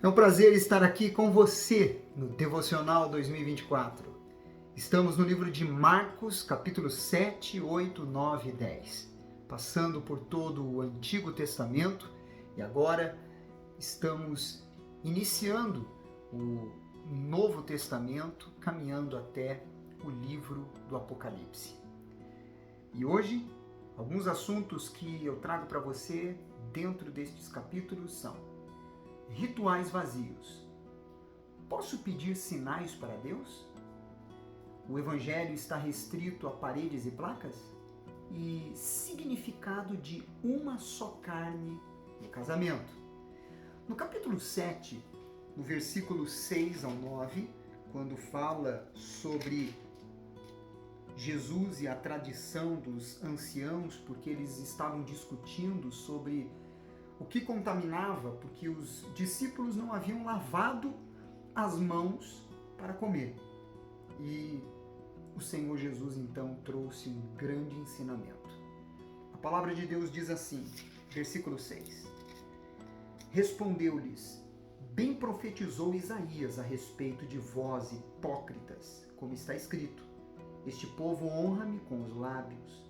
É um prazer estar aqui com você no Devocional 2024. Estamos no livro de Marcos, capítulo 7, 8, 9 e 10, passando por todo o Antigo Testamento e agora estamos iniciando o Novo Testamento, caminhando até o livro do Apocalipse. E hoje, alguns assuntos que eu trago para você dentro destes capítulos são: rituais vazios. Posso pedir sinais para Deus? O Evangelho está restrito a paredes e placas? E significado de uma só carne no casamento. No capítulo 7, no versículo 6 ao 9, quando fala sobre Jesus e a tradição dos anciãos, porque eles estavam discutindo sobre o que contaminava, porque os discípulos não haviam lavado as mãos para comer. E o Senhor Jesus então trouxe um grande ensinamento. A palavra de Deus diz assim, versículo 6. Respondeu-lhes: bem profetizou Isaías a respeito de vós, hipócritas, como está escrito: este povo honra-me com os lábios,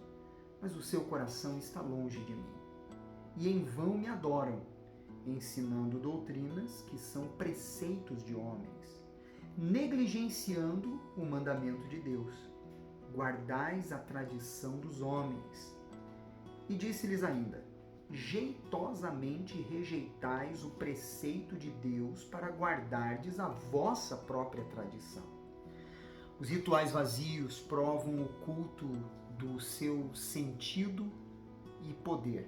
mas o seu coração está longe de mim. E em vão me adoram, ensinando doutrinas que são preceitos de homens, negligenciando o mandamento de Deus. Guardais a tradição dos homens. E disse-lhes ainda: jeitosamente rejeitais o preceito de Deus para guardardes a vossa própria tradição. Os rituais vazios provam o culto do seu sentido e poder,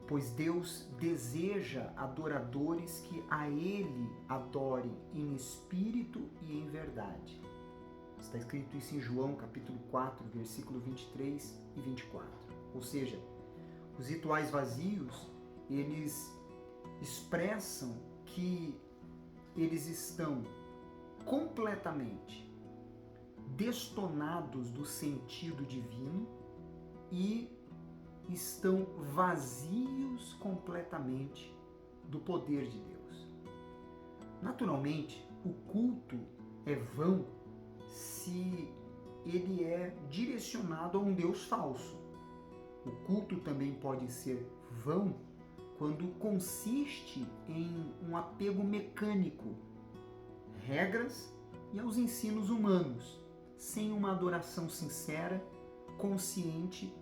pois Deus deseja adoradores que a Ele adorem em espírito e em verdade. Está escrito isso em João capítulo 4, versículo 23 e 24. Ou seja, os rituais vazios, eles expressam que eles estão completamente destonados do sentido divino e estão vazios completamente do poder de Deus. Naturalmente, o culto é vão se ele é direcionado a um Deus falso. O culto também pode ser vão quando consiste em um apego mecânico, regras e aos ensinos humanos, sem uma adoração sincera, consciente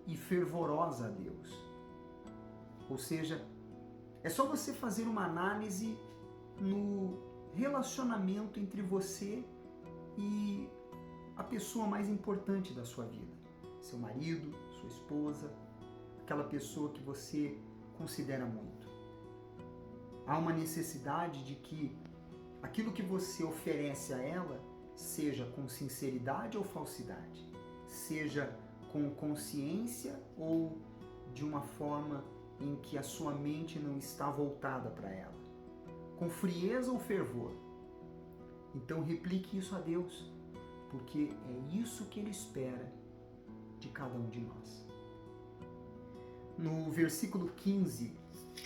e fervorosa a Deus. Ou seja, é só você fazer uma análise no relacionamento entre você e a pessoa mais importante da sua vida. Seu marido, sua esposa, aquela pessoa que você considera muito. Há uma necessidade de que aquilo que você oferece a ela seja com sinceridade ou falsidade, seja com consciência ou de uma forma em que a sua mente não está voltada para ela, com frieza ou fervor. Então replique isso a Deus, porque é isso que Ele espera de cada um de nós. No versículo 15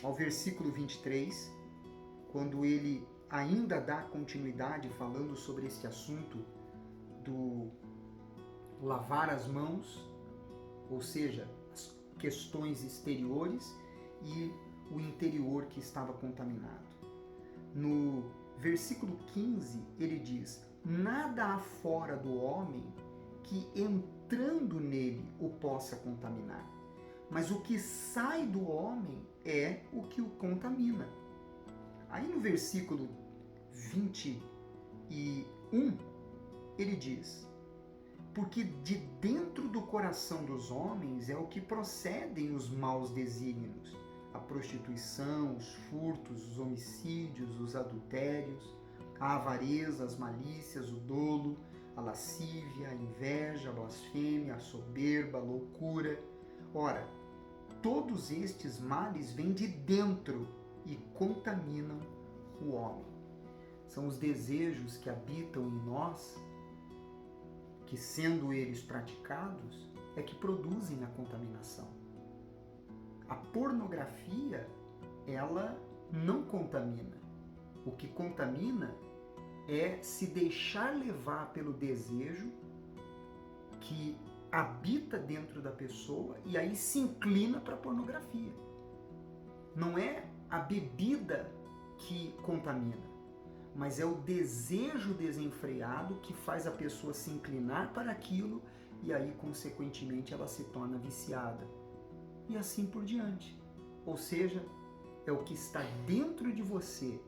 ao versículo 23, quando ele ainda dá continuidade falando sobre esse assunto do lavar as mãos, ou seja, as questões exteriores e o interior que estava contaminado. No versículo 15, ele diz: nada há fora do homem que entrando nele o possa contaminar, mas o que sai do homem é o que o contamina. Aí no versículo 21, ele diz: porque de dentro do coração dos homens é o que procedem os maus desígnios, a prostituição, os furtos, os homicídios, os adultérios, a avareza, as malícias, o dolo, a lascívia, a inveja, a blasfêmia, a soberba, a loucura. Ora, todos estes males vêm de dentro e contaminam o homem. São os desejos que habitam em nós, que sendo eles praticados, é que produzem a contaminação. A pornografia, ela não contamina. O que contamina é se deixar levar pelo desejo que habita dentro da pessoa e aí se inclina para a pornografia. Não é a bebida que contamina, mas é o desejo desenfreado que faz a pessoa se inclinar para aquilo e aí, consequentemente, ela se torna viciada. E assim por diante. Ou seja, é o que está dentro de você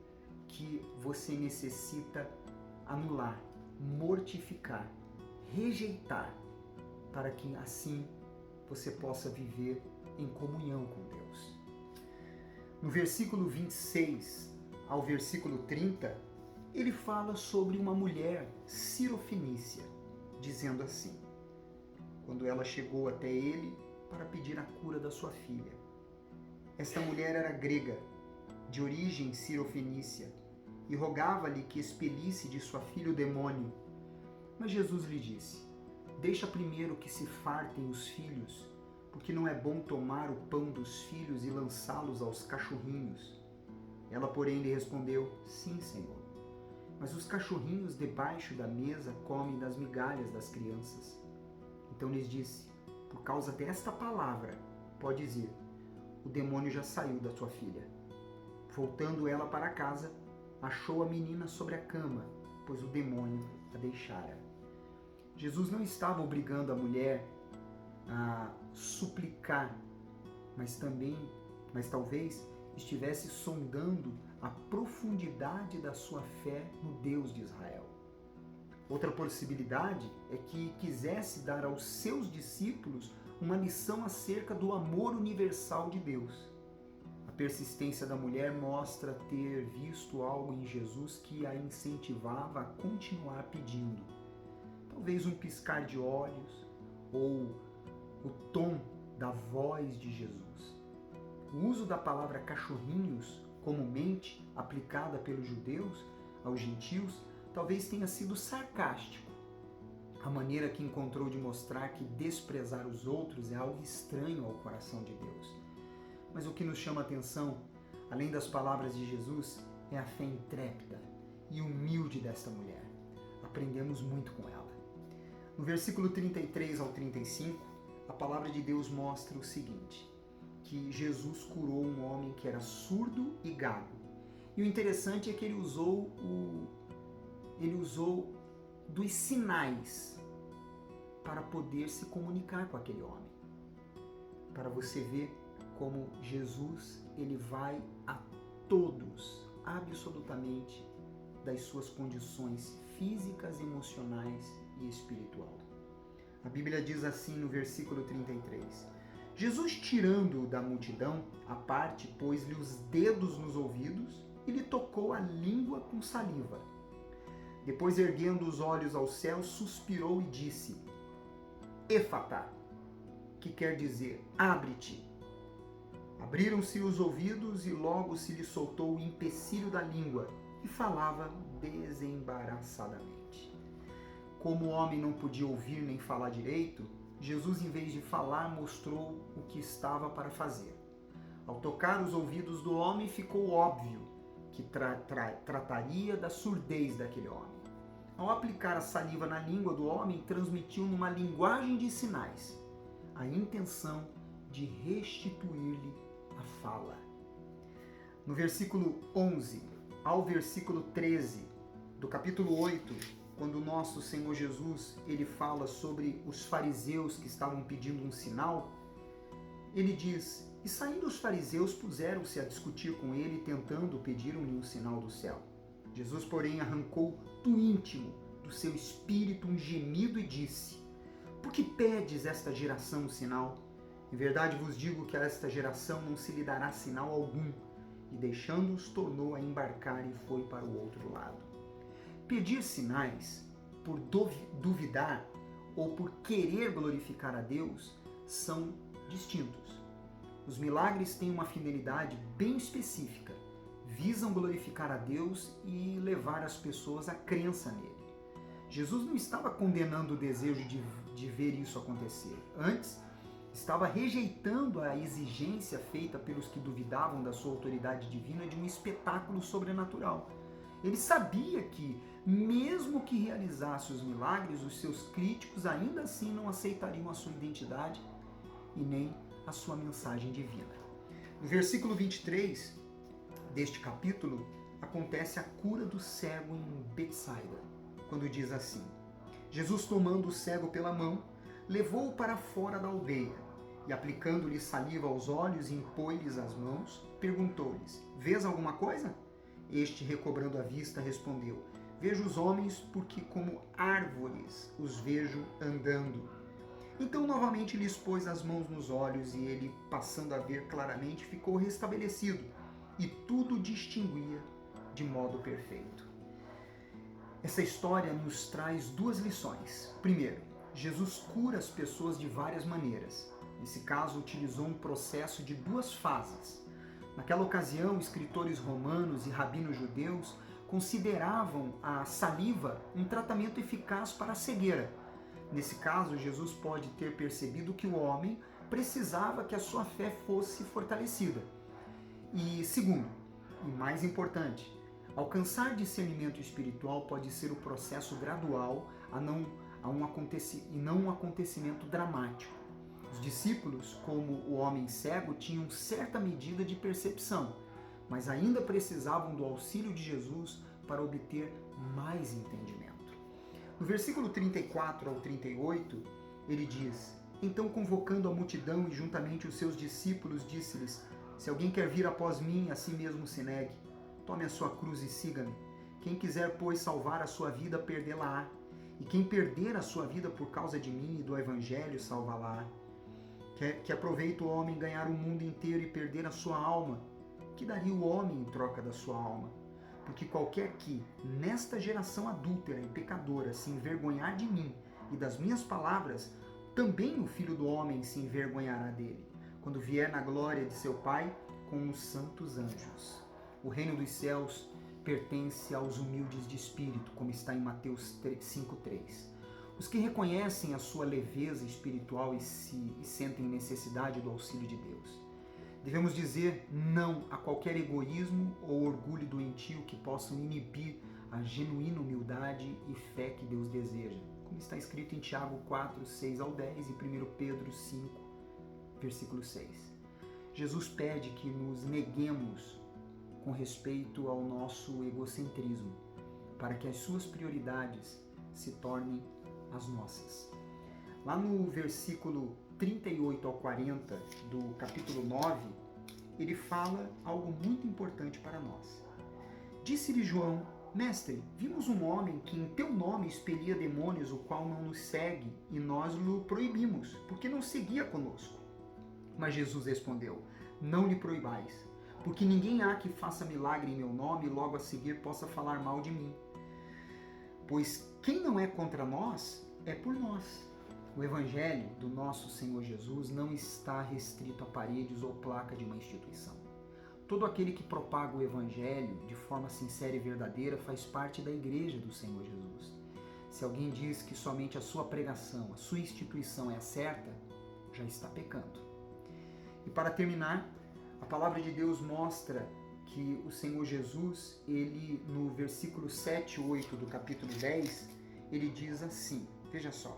que você necessita anular, mortificar, rejeitar, para que assim você possa viver em comunhão com Deus. No versículo 26 ao versículo 30, ele fala sobre uma mulher cirofenícia, dizendo assim: quando ela chegou até ele para pedir a cura da sua filha. Esta mulher era grega, de origem cirofenícia, e rogava-lhe que expelisse de sua filha o demônio. Mas Jesus lhe disse: deixa primeiro que se fartem os filhos, porque não é bom tomar o pão dos filhos e lançá-los aos cachorrinhos. Ela, porém, lhe respondeu: sim, Senhor, mas os cachorrinhos debaixo da mesa comem das migalhas das crianças. Então lhes disse: por causa desta palavra, podes ir, o demônio já saiu da sua filha. Voltando ela para casa, achou a menina sobre a cama, pois o demônio a deixara. Jesus não estava obrigando a mulher a suplicar, mas talvez estivesse sondando a profundidade da sua fé no Deus de Israel. Outra possibilidade é que quisesse dar aos seus discípulos uma lição acerca do amor universal de Deus. A persistência da mulher mostra ter visto algo em Jesus que a incentivava a continuar pedindo. Talvez um piscar de olhos ou o tom da voz de Jesus. O uso da palavra cachorrinhos, comumente aplicada pelos judeus aos gentios, talvez tenha sido sarcástico. A maneira que encontrou de mostrar que desprezar os outros é algo estranho ao coração de Deus. Mas o que nos chama a atenção, além das palavras de Jesus, é a fé intrépida e humilde desta mulher. Aprendemos muito com ela. No versículo 33 ao 35, a palavra de Deus mostra o seguinte: que Jesus curou um homem que era surdo e gago. E o interessante é que ele usou dos sinais para poder se comunicar com aquele homem. Para você ver como Jesus, ele vai a todos, absolutamente, das suas condições físicas, emocionais e espiritual. A Bíblia diz assim no versículo 33: Jesus, tirando-o da multidão, à parte, pôs-lhe os dedos nos ouvidos e lhe tocou a língua com saliva. Depois, erguendo os olhos ao céu, suspirou e disse: Efatá, que quer dizer, abre-te. Abriram-se os ouvidos e logo se lhe soltou o empecilho da língua e falava desembaraçadamente. Como o homem não podia ouvir nem falar direito, Jesus, em vez de falar, mostrou o que estava para fazer. Ao tocar os ouvidos do homem, ficou óbvio que trataria da surdez daquele homem. Ao aplicar a saliva na língua do homem, transmitiu numa linguagem de sinais a intenção de restituir-lhe a fala. No versículo 11 ao versículo 13 do capítulo 8, quando o nosso Senhor Jesus ele fala sobre os fariseus que estavam pedindo um sinal, ele diz: e saindo os fariseus puseram-se a discutir com ele, tentando pedir-lhe um sinal do céu. Jesus, porém, arrancou do íntimo do seu espírito um gemido e disse: por que pedes esta geração um sinal? Em verdade vos digo que a esta geração não se lhe dará sinal algum. E deixando-os, tornou a embarcar e foi para o outro lado. Pedir sinais por duvidar ou por querer glorificar a Deus são distintos. Os milagres têm uma finalidade bem específica, visam glorificar a Deus e levar as pessoas à crença nele. Jesus não estava condenando o desejo de ver isso acontecer. Antes, estava rejeitando a exigência feita pelos que duvidavam da sua autoridade divina de um espetáculo sobrenatural. Ele sabia que, mesmo que realizasse os milagres, os seus críticos ainda assim não aceitariam a sua identidade e nem a sua mensagem divina. No versículo 23 deste capítulo, acontece a cura do cego em Betsaida, quando diz assim: Jesus, tomando o cego pela mão, levou-o para fora da aldeia e, aplicando-lhe saliva aos olhos e impôs-lhes as mãos, perguntou-lhes: Vês alguma coisa? Este, recobrando a vista, respondeu: Vejo os homens porque como árvores os vejo andando. Então novamente lhes pôs as mãos nos olhos e ele, passando a ver claramente, ficou restabelecido e tudo distinguia de modo perfeito. Essa história nos traz duas lições. Primeiro, Jesus cura as pessoas de várias maneiras. Nesse caso, utilizou um processo de duas fases. Naquela ocasião, escritores romanos e rabinos judeus consideravam a saliva um tratamento eficaz para a cegueira. Nesse caso, Jesus pode ter percebido que o homem precisava que a sua fé fosse fortalecida. E segundo, e mais importante, alcançar discernimento espiritual pode ser o processo gradual e não um acontecimento dramático. Os discípulos, como o homem cego, tinham certa medida de percepção, mas ainda precisavam do auxílio de Jesus para obter mais entendimento. No versículo 34 ao 38, ele diz: Então, convocando a multidão e juntamente os seus discípulos, disse-lhes: Se alguém quer vir após mim, a si mesmo se negue. Tome a sua cruz e siga-me. Quem quiser, pois, salvar a sua vida, perdê-la-á. E quem perder a sua vida por causa de mim e do Evangelho, salvá-la-á. Que aproveita o homem ganhar o mundo inteiro e perder a sua alma? Que daria o homem em troca da sua alma? Porque qualquer que, nesta geração adúltera e pecadora, se envergonhar de mim e das minhas palavras, também o Filho do Homem se envergonhará dele, quando vier na glória de seu Pai com os santos anjos. O reino dos céus pertence aos humildes de espírito, como está em Mateus 5,3. Os que reconhecem a sua leveza espiritual e sentem necessidade do auxílio de Deus. Devemos dizer não a qualquer egoísmo ou orgulho doentio que possam inibir a genuína humildade e fé que Deus deseja, como está escrito em Tiago 4, 6 ao 10 e 1 Pedro 5, versículo 6. Jesus pede que nos neguemos com respeito ao nosso egocentrismo, para que as suas prioridades se tornem as nossas. Lá no versículo 38 ao 40 do capítulo 9, ele fala algo muito importante para nós. Disse-lhe João: Mestre, vimos um homem que em teu nome expelia demônios, o qual não nos segue, e nós lhe proibimos, porque não seguia conosco. Mas Jesus respondeu: Não lhe proibais, porque ninguém há que faça milagre em meu nome e logo a seguir possa falar mal de mim. Pois quem não é contra nós, é por nós. O Evangelho do nosso Senhor Jesus não está restrito a paredes ou placa de uma instituição. Todo aquele que propaga o Evangelho de forma sincera e verdadeira faz parte da Igreja do Senhor Jesus. Se alguém diz que somente a sua pregação, a sua instituição é a certa, já está pecando. E para terminar, a palavra de Deus mostra que o Senhor Jesus, ele no versículo 7 e 8 do capítulo 10, ele diz assim, veja só: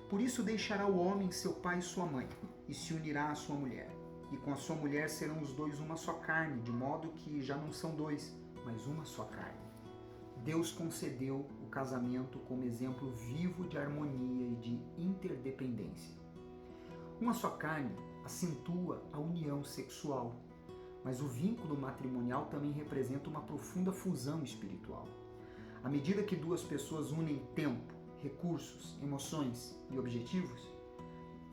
Por isso deixará o homem seu pai e sua mãe, e se unirá à sua mulher. E com a sua mulher serão os dois uma só carne, de modo que já não são dois, mas uma só carne. Deus concedeu o casamento como exemplo vivo de harmonia e de interdependência. Uma só carne acentua a união sexual, mas o vínculo matrimonial também representa uma profunda fusão espiritual. À medida que duas pessoas unem tempo, recursos, emoções e objetivos,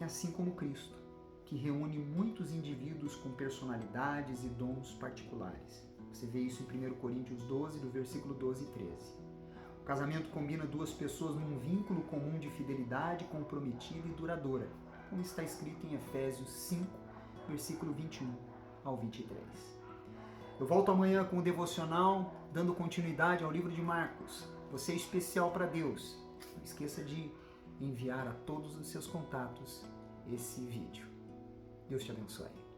é assim como Cristo, que reúne muitos indivíduos com personalidades e dons particulares. Você vê isso em 1 Coríntios 12, do versículo 12 e 13. O casamento combina duas pessoas num vínculo comum de fidelidade comprometida e duradoura, como está escrito em Efésios 5, versículo 21 ao 23. Eu volto amanhã com o devocional, dando continuidade ao livro de Marcos. Você é especial para Deus. Não esqueça de enviar a todos os seus contatos esse vídeo. Deus te abençoe.